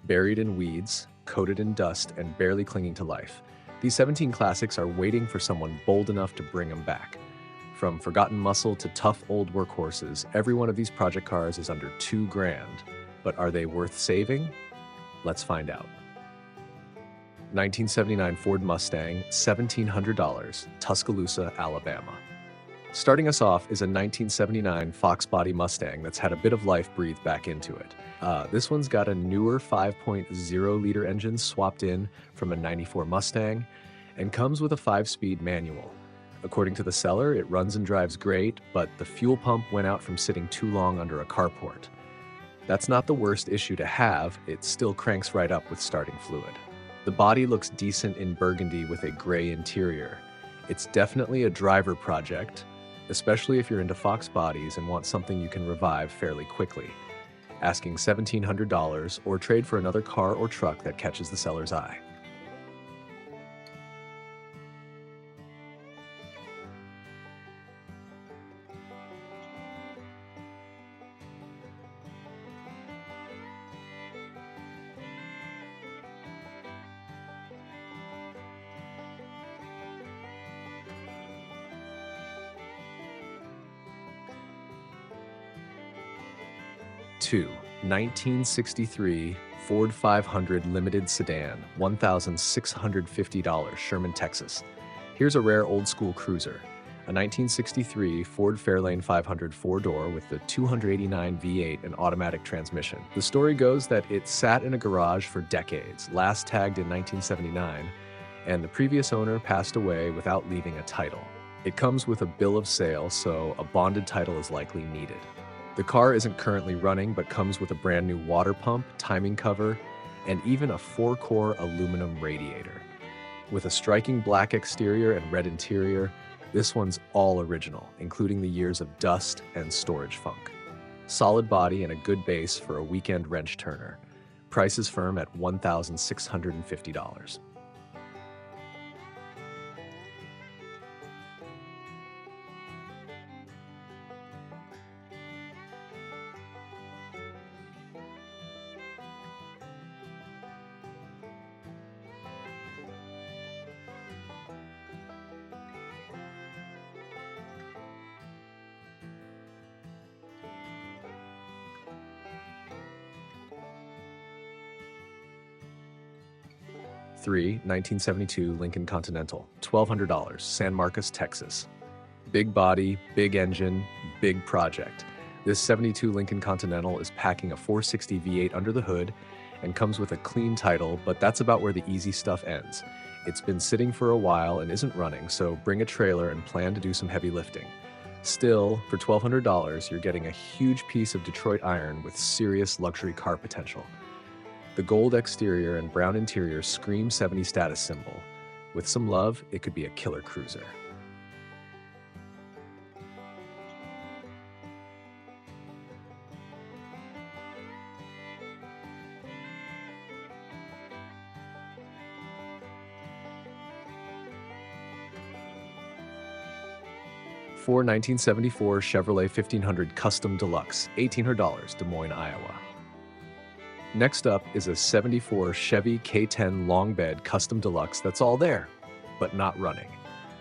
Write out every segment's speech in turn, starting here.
Buried in weeds, coated in dust, and barely clinging to life, these 17 classics are waiting for someone bold enough to bring them back. From forgotten muscle to tough old workhorses, every one of these project cars is under $2,000. But are they worth saving? Let's find out. 1979 Ford Mustang, $1,700, Tuscaloosa, Alabama. Starting us off is a 1979 Fox body Mustang that's had a bit of life breathed back into it. This one's got a newer 5.0-liter engine swapped in from a 94 Mustang and comes with a 5-speed manual. According to the seller, it runs and drives great, but the fuel pump went out from sitting too long under a carport. That's not the worst issue to have, it still cranks right up with starting fluid. The body looks decent in burgundy with a gray interior. It's definitely a driver project, especially if you're into Fox bodies and want something you can revive fairly quickly. Asking $1,700 or trade for another car or truck that catches the seller's eye. Two, 1963 Ford 500 Limited Sedan, $1,650, Sherman, Texas. Here's a rare old-school cruiser, a 1963 Ford Fairlane 500 4-door with the 289 V8 and automatic transmission. The story goes that it sat in a garage for decades, last tagged in 1979, and the previous owner passed away without leaving a title. It comes with a bill of sale, so a bonded title is likely needed. The car isn't currently running, but comes with a brand new water pump, timing cover, and even a 4-core aluminum radiator. With a striking black exterior and red interior, this one's all original, including the years of dust and storage funk. Solid body and a good base for a weekend wrench turner. Price is firm at $1,650. 3, 1972 Lincoln Continental, $1,200, San Marcos, Texas. Big body, big engine, big project. This 72 Lincoln Continental is packing a 460 V8 under the hood and comes with a clean title, but that's about where the easy stuff ends. It's been sitting for a while and isn't running, so bring a trailer and plan to do some heavy lifting. Still, for $1,200, you're getting a huge piece of Detroit iron with serious luxury car potential. The gold exterior and brown interior scream 70 status symbol. With some love, it could be a killer cruiser. For 1974 Chevrolet 1500 Custom Deluxe, $1,800, Des Moines, Iowa. Next up is a 74 Chevy K10 Long Bed Custom Deluxe that's all there, but not running.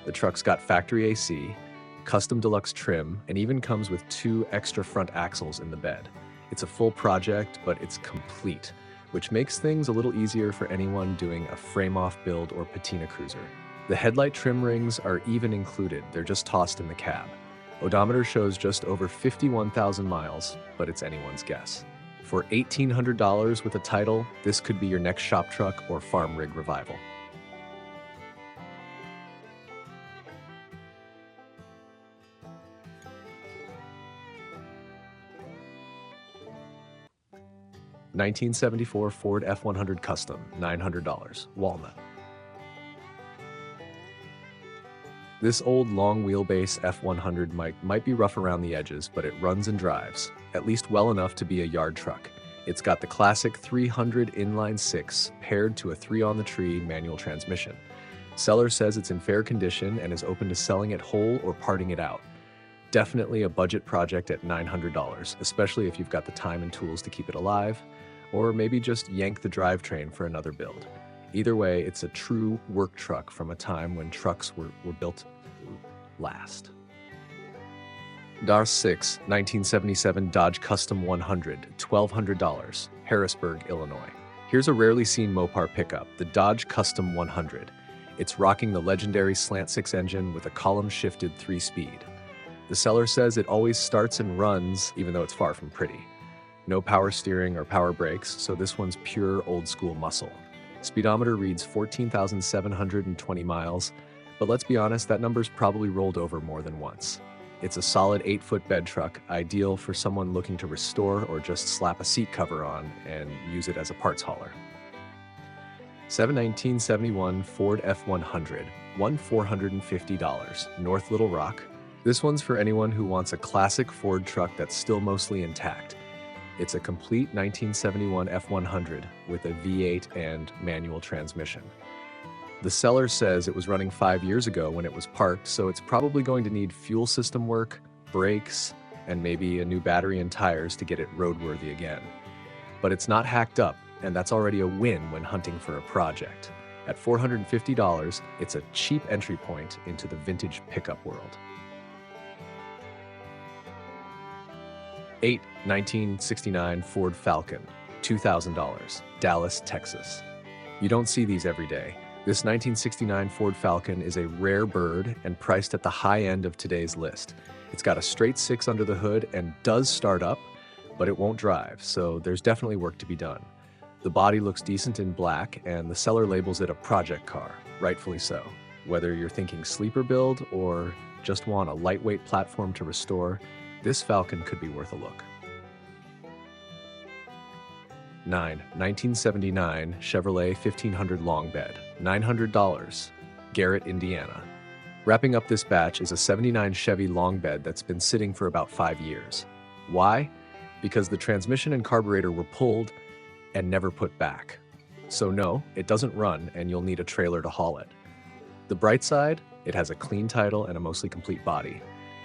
The truck's got factory AC, custom deluxe trim, and even comes with 2 extra front axles in the bed. It's a full project, but it's complete, which makes things a little easier for anyone doing a frame-off build or patina cruiser. The headlight trim rings are even included, they're just tossed in the cab. Odometer shows just over 51,000 miles, but it's anyone's guess. For $1,800 with a title, this could be your next shop truck or farm rig revival. (1974 Ford F100 Custom, $900, Walnut). This old long wheelbase F100 might be rough around the edges, but it runs and drives, at least well enough to be a yard truck. It's got the classic 300 inline 6 paired to a 3-on-the-tree manual transmission. Seller says it's in fair condition and is open to selling it whole or parting it out. Definitely a budget project at $900, especially if you've got the time and tools to keep it alive. or maybe just yank the drivetrain for another build. Either way, it's a true work truck from a time when trucks were built to last. DAR 6, 1977 Dodge Custom 100, $1,200, Harrisburg, Illinois. Here's a rarely seen Mopar pickup, the Dodge Custom 100. It's rocking the legendary slant-six engine with a column-shifted 3-speed. The seller says it always starts and runs, even though it's far from pretty. No power steering or power brakes, so this one's pure old-school muscle. Speedometer reads 14,720 miles, but let's be honest, that number's probably rolled over more than once. It's a solid 8-foot bed truck, ideal for someone looking to restore or just slap a seat cover on and use it as a parts hauler. 1971 Ford F100, $1,450, North Little Rock. This one's for anyone who wants a classic Ford truck that's still mostly intact. It's a complete 1971 F100 with a V8 and manual transmission. The seller says it was running 5 years ago when it was parked, so it's probably going to need fuel system work, brakes, and maybe a new battery and tires to get it roadworthy again. But it's not hacked up, and that's already a win when hunting for a project. At $450, it's a cheap entry point into the vintage pickup world. 1969 Ford Falcon, $2,000, Dallas, Texas. You don't see these every day. This 1969 Ford Falcon is a rare bird and priced at the high end of today's list. It's got a straight 6 under the hood and does start up, but it won't drive, so there's definitely work to be done. The body looks decent in black, and the seller labels it a project car, rightfully so. Whether you're thinking sleeper build or just want a lightweight platform to restore, this Falcon could be worth a look. 1979 Chevrolet 1500 long bed, $900, Garrett, Indiana. Wrapping up this batch is a 79 Chevy long bed that's been sitting for about 5 years. Why? Because the transmission and carburetor were pulled and never put back. So no, it doesn't run and you'll need a trailer to haul it. The bright side, it has a clean title and a mostly complete body.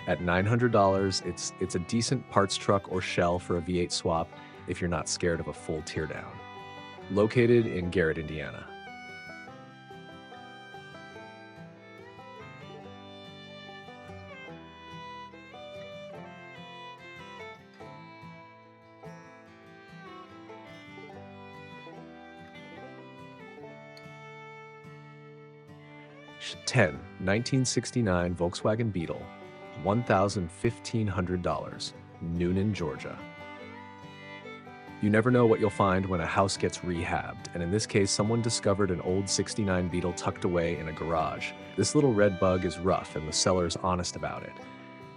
At $900, it's a decent parts truck or shell for a V8 swap if you're not scared of a full teardown. Located in Garrett, Indiana. $10, 1969 Volkswagen Beetle, $1,500, Noonan, Georgia. You never know what you'll find when a house gets rehabbed, and in this case, someone discovered an old '69 Beetle tucked away in a garage. This little red bug is rough, and the seller's honest about it.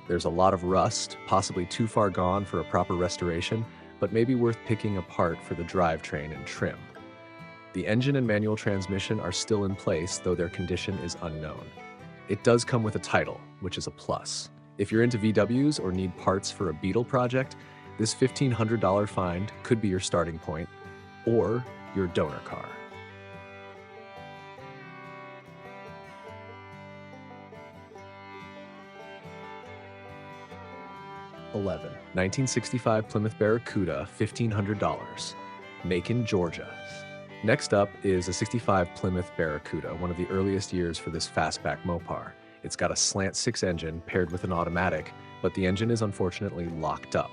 There's a lot of rust, possibly too far gone for a proper restoration, but maybe worth picking apart for the drivetrain and trim. The engine and manual transmission are still in place, though their condition is unknown. It does come with a title, which is a plus. If you're into VWs or need parts for a Beetle project, this $1,500 find could be your starting point, or your donor car. $11, 1965 Plymouth Barracuda, $1,500, Macon, Georgia. Next up is a '65 Plymouth Barracuda, one of the earliest years for this fastback Mopar. It's got a slant 6 engine paired with an automatic, but the engine is unfortunately locked up.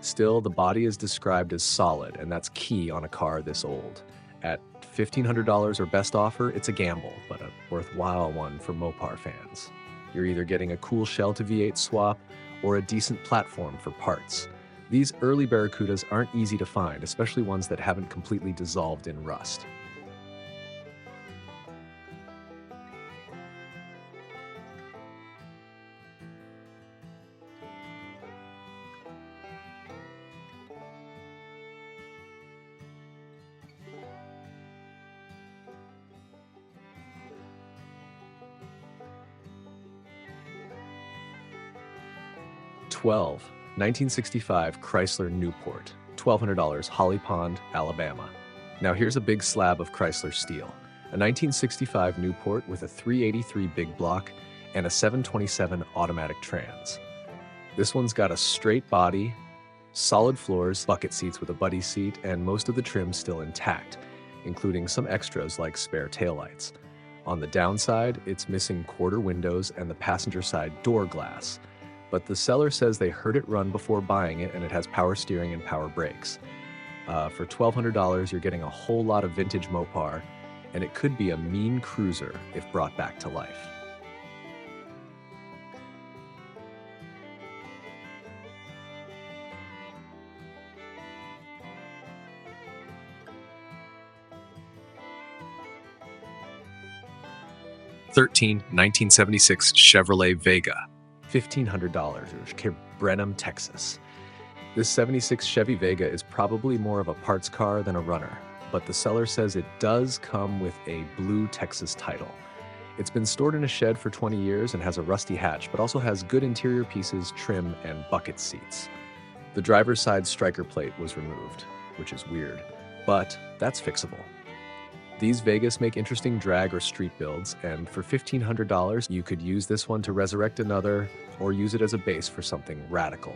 Still, the body is described as solid, and that's key on a car this old. At $1,500 or best offer, it's a gamble, but a worthwhile one for Mopar fans. You're either getting a cool shell to V8 swap or a decent platform for parts. These early Barracudas aren't easy to find, especially ones that haven't completely dissolved in rust. $12, 1965 Chrysler Newport, $1,200, Holly Pond, Alabama. Now here's a big slab of Chrysler steel. A 1965 Newport with a 383 big block and a 727 automatic trans. This one's got a straight body, Solid floors, bucket seats with a buddy seat, and most of the trim still intact, including some extras like spare taillights. On the downside, it's missing quarter windows and the passenger side door glass. But the seller says they heard it run before buying it and it has power steering and power brakes. For $1,200, you're getting a whole lot of vintage Mopar, and it could be a mean cruiser if brought back to life. $1976 Chevrolet Vega, $1,500, Brenham, Texas. This 76 Chevy Vega is probably more of a parts car than a runner, but the seller says it does come with a blue Texas title. It's been stored in a shed for 20 years and has a rusty hatch, but also has good interior pieces, trim, and bucket seats. The driver's side striker plate was removed, which is weird, but that's fixable. These Vegas make interesting drag or street builds, and for $1,500, you could use this one to resurrect another or use it as a base for something radical.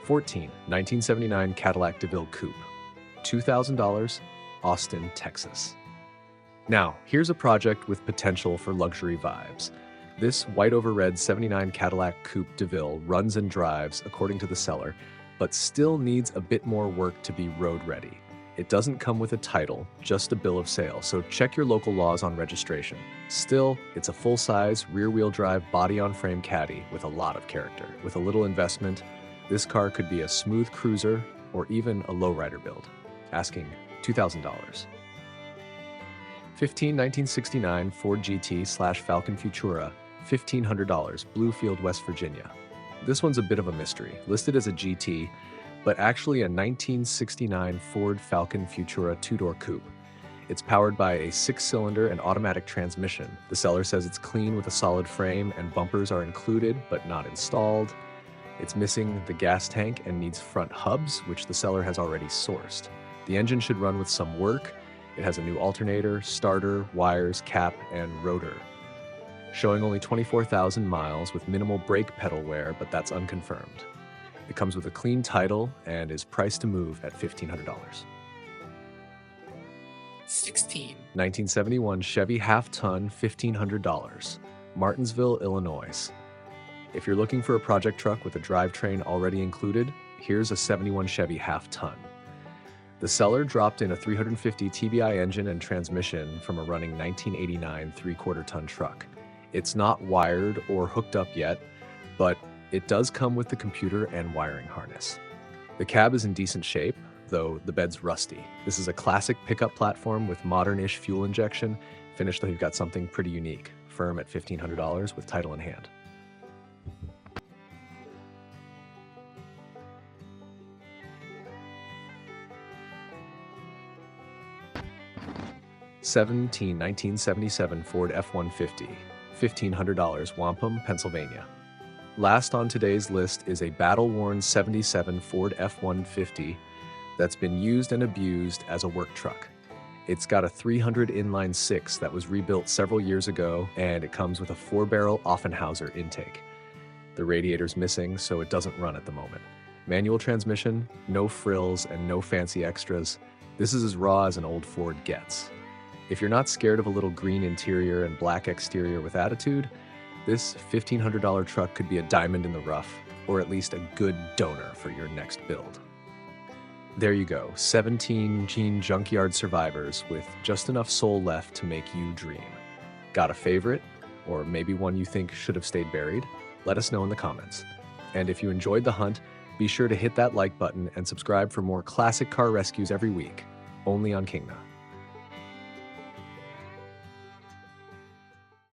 $14, 1979 Cadillac DeVille Coupe, $2,000, Austin, Texas. Now, here's a project with potential for luxury vibes. This white over red 79 Cadillac Coupe DeVille runs and drives, according to the seller, but still needs a bit more work to be road ready. It doesn't come with a title, just a bill of sale, so check your local laws on registration. Still, it's a full-size, rear-wheel drive, body-on-frame caddy with a lot of character. With a little investment, this car could be a smooth cruiser or even a lowrider build. Asking $2,000. $15, 1969 Ford GT/Falcon Futura, $1,500, Bluefield, West Virginia. This one's a bit of a mystery, listed as a GT, but actually a 1969 Ford Falcon Futura two-door coupe. It's powered by a 6-cylinder and automatic transmission. The seller says it's clean with a solid frame and bumpers are included but not installed. It's missing the gas tank and needs front hubs, which the seller has already sourced. The engine should run with some work. It has a new alternator, starter, wires, cap, and rotor. Showing only 24,000 miles with minimal brake pedal wear, but that's unconfirmed. It comes with a clean title and is priced to move at $1,500. 16. 1971 Chevy half-ton, $1,500, Martinsville, Illinois. If you're looking for a project truck with a drivetrain already included, here's a 71 Chevy half-ton. The seller dropped in a 350 TBI engine and transmission from a running 1989 3/4-ton truck. It's not wired or hooked up yet, but it does come with the computer and wiring harness. The cab is in decent shape, though the bed's rusty. This is a classic pickup platform with modern-ish fuel injection. Finished though you've got something pretty unique. Firm at $1,500 with title in hand. $17, 1977 Ford F-150, $1,500, Wampum, Pennsylvania. Last on today's list is a battle-worn 77 Ford F-150 that's been used and abused as a work truck. It's got a 300 inline 6 that was rebuilt several years ago, and it comes with a 4-barrel Offenhauser intake. The radiator's missing, so it doesn't run at the moment. Manual transmission, no frills, and no fancy extras. This is as raw as an old Ford gets. If you're not scared of a little green interior and black exterior with attitude, this $1,500 truck could be a diamond in the rough, or at least a good donor for your next build. There you go, 17 Gene Junkyard survivors with just enough soul left to make you dream. Got a favorite? Or maybe one you think should have stayed buried? Let us know in the comments. And if you enjoyed the hunt, be sure to hit that like button and subscribe for more classic car rescues every week, only on Kingna.